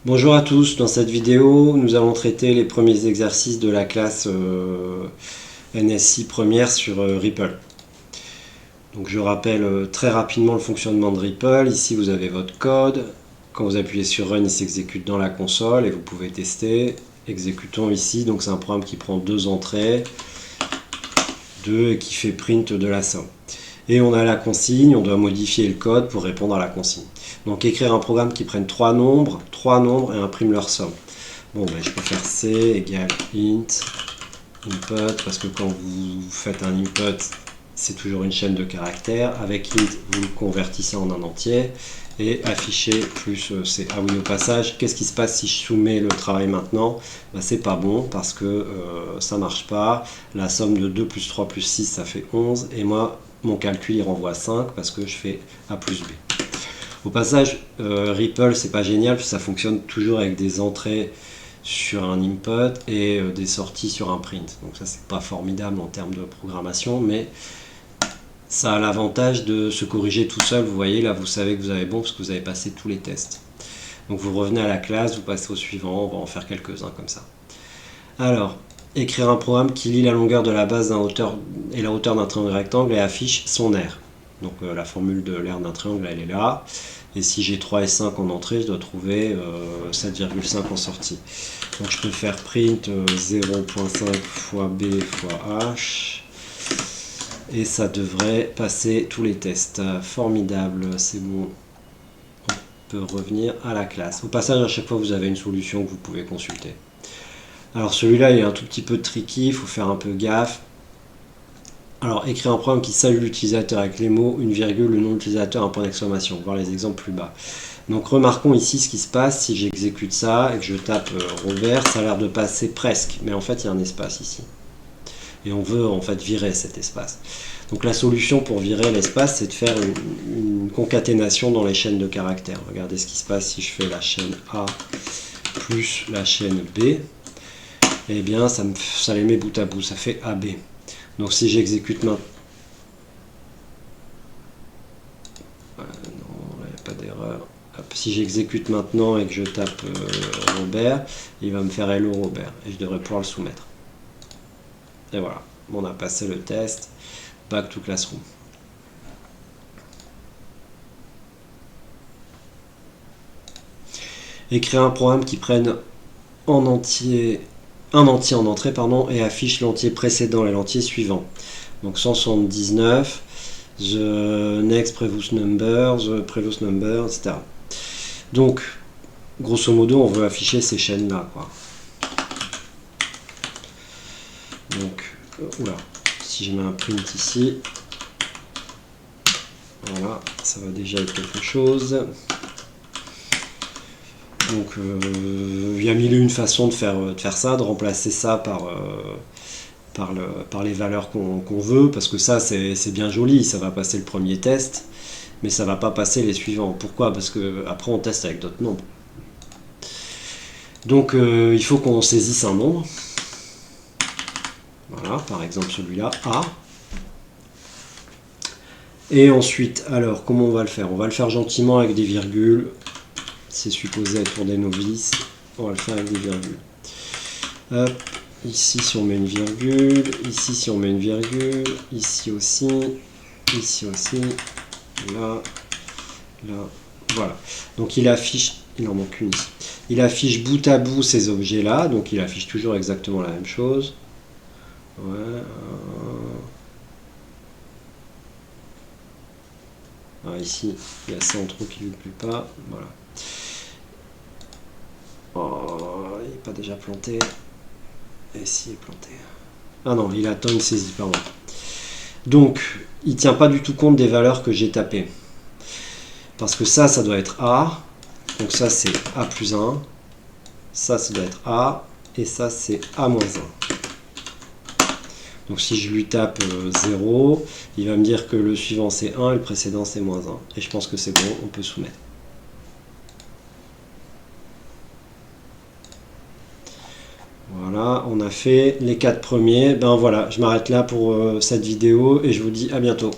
Bonjour à tous, dans cette vidéo nous allons traiter les premiers exercices de la classe NSI première sur Ripple. Donc je rappelle très rapidement le fonctionnement de Ripple. Ici vous avez votre code, quand vous appuyez sur Run il s'exécute dans la console et vous pouvez tester. Exécutons ici, donc c'est un programme qui prend deux entrées, et qui fait print de la somme. Et on a la consigne, on doit modifier le code pour répondre à la consigne. Donc écrire un programme qui prenne trois nombres et imprime leur somme. Bon, ben, je peux faire C égale int input, parce que quand vous faites un input, c'est toujours une chaîne de caractères. Avec int, vous le convertissez en un entier. Et afficher plus C. Ah oui, au passage, qu'est-ce qui se passe si je soumets le travail maintenant? Ben, c'est pas bon, parce que ça marche pas. La somme de 2 plus 3 plus 6, ça fait 11. Et moi, mon calcul, il renvoie 5, parce que je fais A plus B. Au passage, Ripple, c'est pas génial, ça fonctionne toujours avec des entrées sur un input et des sorties sur un print. Donc ça, c'est pas formidable en termes de programmation, mais ça a l'avantage de se corriger tout seul. Vous voyez, là, vous savez que vous avez bon parce que vous avez passé tous les tests. Donc vous revenez à la classe, vous passez au suivant, on va en faire quelques-uns comme ça. Alors, écrire un programme qui lit la longueur de la base d'un hauteur et la hauteur d'un triangle rectangle et affiche son aire. Donc la formule de l'aire d'un triangle, elle est là. Et si j'ai 3 et 5 en entrée, je dois trouver 7,5 en sortie. Donc je peux faire print 0.5 fois B fois H. Et ça devrait passer tous les tests. Formidable, c'est bon. On peut revenir à la classe. Au passage, à chaque fois, vous avez une solution que vous pouvez consulter. Alors celui-là, il est un tout petit peu tricky, il faut faire un peu gaffe. Alors, écrire un programme qui salue l'utilisateur avec les mots, une virgule, le nom de l'utilisateur, un point d'exclamation. Voir les exemples plus bas. Donc, remarquons ici ce qui se passe. Si j'exécute ça et que je tape Robert, ça a l'air de passer presque. Mais en fait, il y a un espace ici. Et on veut en fait virer cet espace. Donc, la solution pour virer l'espace, c'est de faire une concaténation dans les chaînes de caractères. Regardez ce qui se passe si je fais la chaîne A plus la chaîne B. Eh bien, ça les met bout à bout. Ça fait AB. Donc si j'exécute maintenant, non, là il n'y a pas d'erreur. Si j'exécute maintenant et que je tape Robert, il va me faire Hello Robert et je devrais pouvoir le soumettre. Et voilà, on a passé le test. Back to Classroom. Écrire un programme qui prenne un entier en entrée et affiche l'entier précédent et l'entier suivant. Donc 179, the next previous number, etc. Donc, grosso modo, on veut afficher ces chaînes-là, quoi. Donc, oula, si je mets un print ici, voilà, ça va déjà être quelque chose. Donc il y a mille et une façons de faire ça, de remplacer ça par les valeurs qu'on veut, parce que ça c'est bien joli, ça va passer le premier test, mais ça va pas passer les suivants. Pourquoi? Parce que après on teste avec d'autres nombres. Donc il faut qu'on saisisse un nombre. Voilà, par exemple celui-là, A. Et ensuite, alors comment on va le faire? On va le faire gentiment avec des virgules. C'est supposé être pour des novices. On va le faire avec des virgules. Hop, ici si on met une virgule, ici si on met une virgule, ici aussi, là, voilà. Donc il affiche, il en manque une ici. Il affiche bout à bout ces objets-là, donc il affiche toujours exactement la même chose. Ouais. Alors ici, il y a ça en trop qui ne lui plaît pas. Voilà. Oh, il n'est pas déjà planté. Et si il est planté. Ah non, il attend une saisie, pardon. Donc, il ne tient pas du tout compte des valeurs que j'ai tapées. Parce que ça doit être A. Donc ça, c'est A plus 1. Ça doit être A. Et ça, c'est A moins 1. Donc si je lui tape 0, il va me dire que le suivant c'est 1 et le précédent c'est moins 1. Et je pense que c'est bon, on peut soumettre. Voilà, on a fait les 4 premiers. Ben voilà, je m'arrête là pour cette vidéo et je vous dis à bientôt.